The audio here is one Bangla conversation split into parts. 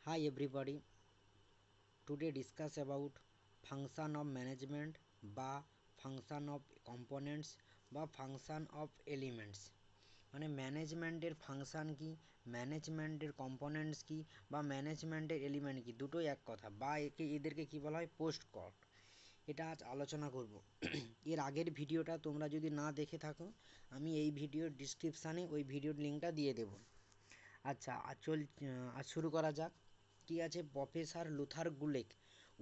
Hi everybody, today discuss about function of management বা function of components বা function of elements মানে ম্যানেজমেন্টের ফাংশন কি, ম্যানেজমেন্টের কম্পোনেন্টস কি বা ম্যানেজমেন্টের এলিমেন্ট কি, দুটোই এক কথা বা এদেরকে কি বলা হয় পোস্ট কট। এটা আজ আলোচনা করব। এর আগের ভিডিওটা তোমরা যদি না দেখে থাকো আমি এই ভিডিওর ডিসক্রিপশানে ওই ভিডিওর লিঙ্কটা দিয়ে দেব। আচ্ছা আজ শুরু করা যাক। কি আছে, প্রফেসর লুথার গুলেক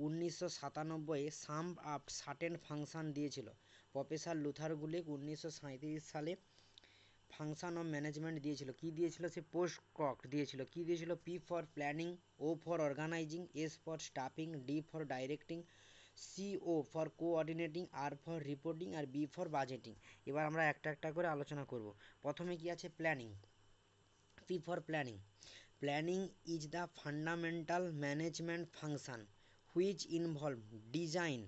1997 সাম আপ সার্টেন ফাংশন দিয়েছিল। প্রফেসর লুথার গুলেক 1937 সালে ফাংশন অফ ম্যানেজমেন্ট দিয়েছিল। কি দিয়েছিল? সে পোস্ট কক দিয়েছিল। কি দিয়েছিল? P for planning, O for organising, S for staffing, D for directing, C O for coordinating, R for reporting আর বি ফর বাজেটিং। এবার আমরা একটা একটা করে আলোচনা করব। প্রথমে কি আছে? Planning. P for planning. Planning is the fundamental management function which involve design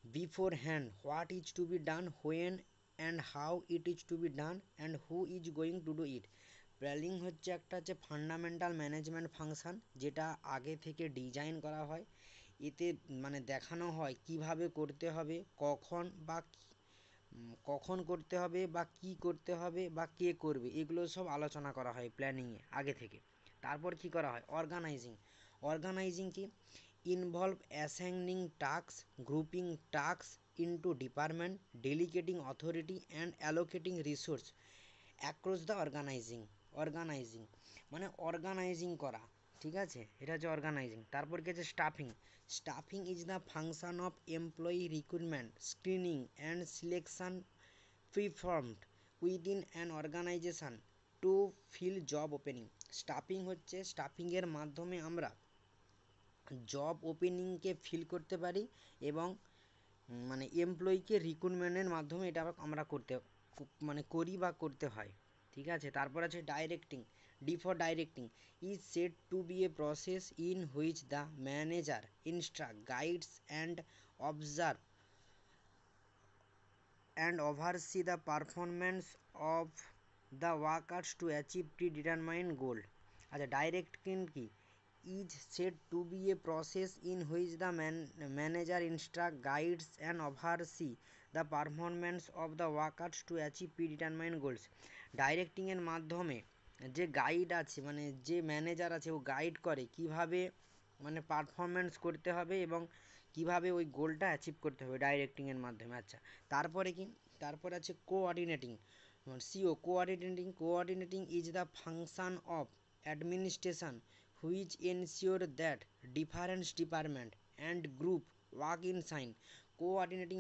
beforehand what is to be done, when and how it is to be done and who is going to do it. Planning হচ্ছে একটা ফান্ডামেন্টাল ম্যানেজমেন্ট ফাংশন, যেটা আগে থেকে ডিজাইন করা হয়। এতে মানে দেখানো হয় কিভাবে করতে হবে, কখন করতে হবে বা কি করতে হবে বা কে করবে, এগুলো সব আলোচনা করা হয় প্ল্যানিংয়ে আগে থেকে। তারপর কি করা হয়? অর্গানাইজিং কি? Involve assigning task, grouping task into department, delegating authority and allocating resource across the organizing মানে অর্গানাইজিং করা। ঠিক আছে, এটা হচ্ছে অর্গানাইজিং। তারপর কি আছে? Staffing is the function of employee recruitment, screening and selection performed within an organization to fill job opening. Staffing হচ্ছে, স্টাফিংয়ের মাধ্যমে আমরা জব ওপেনিংকে ফিল করতে পারি এবং মানে এমপ্লয়িকে রিক্রুটমেন্টের মাধ্যমে এটা আমরা করি বা করতে হয়। ঠিক আছে, তারপর আছে directing. D for directing is said to be a process in which the manager instruct, guides and observe and oversee the performance of the workers to achieve predetermined goal. আচ্ছা, ডাইরেক্টিং কি? is said to be a process in which the manager instruct, guides and oversee the performance of the workers to achieve predetermined goals. Directing এর মাধ্যমে যে গাইড আছে মানে যে ম্যানেজার আছে ও গাইড করে কিভাবে মানে পারফরমেন্স করতে হবে এবং কিভাবে ওই গোলটা অ্যাচিভ করতে হবে ডাইরেক্টিংয়ের মাধ্যমে। আচ্ছা, তারপরে কি? তারপর আছে coordinating. Coordinating is the function of administration which ensure that different department and group work in sign. Coordinating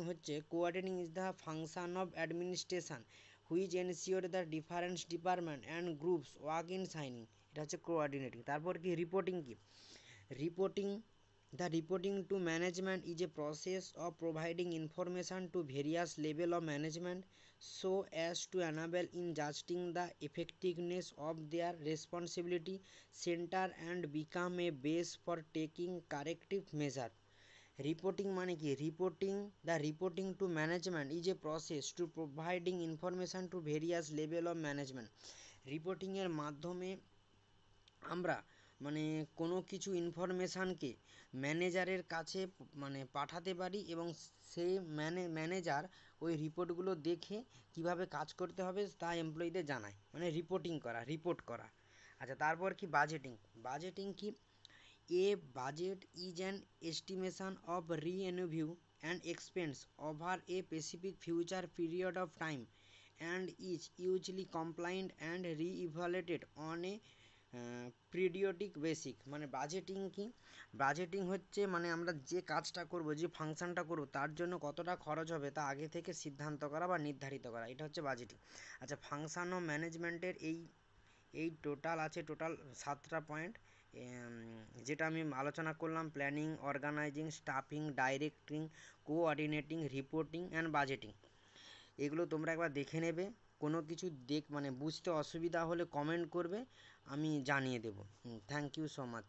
is the function of administration which ensure the different department and groups work in signing. এটা হচ্ছে কোঅর্ডিনেটিং। তারপর কি? রিপোর্টিং কি? The reporting to management is a process of providing information to various level of management so as to enable in judging the effectiveness of their responsibility center and become a base for taking corrective measure. Reporting মানে কি? Reporting to management is a process to providing information to various level of management. রিপোর্টিংয়ের মাধ্যমে আমরা মানে কোনো কিছু ইনফরমেশানকে ম্যানেজারের কাছে মানে পাঠাতে পারি এবং সেই ম্যানেজার ওই রিপোর্টগুলো দেখে কিভাবে কাজ করতে হবে তা এমপ্লয়িদের জানায়, মানে রিপোর্ট করা। আচ্ছা, তারপর কি? বাজেটিং কি? A budget is an estimation of revenue and expense over a specific future period of time and is usually compliant and reevaluated on a periodic basic. মানে বাজেটিং কি? বাজেটিং হচ্ছে মানে আমরা যে কাজটা করব, যে ফাংশনটা করব তার জন্য কতটা খরচ হবে তা আগে থেকে সিদ্ধান্ত করা বা নির্ধারিত করা, এটা হচ্ছে বাজেটিং। আচ্ছা, ফাংশন ও ম্যানেজমেন্টের এই টোটাল 7টা পয়েন্ট, যেটা আমি আলোচনা করলাম: planning, organising, staffing, directing, coordinating, reporting and budgeting. এগুলো তোমরা একবার দেখে নেবে। কোনো কিছু মানে বুঝতে অসুবিধা হলে কমেন্ট করবে, আমি জানিয়ে দেবো। Thank you so much.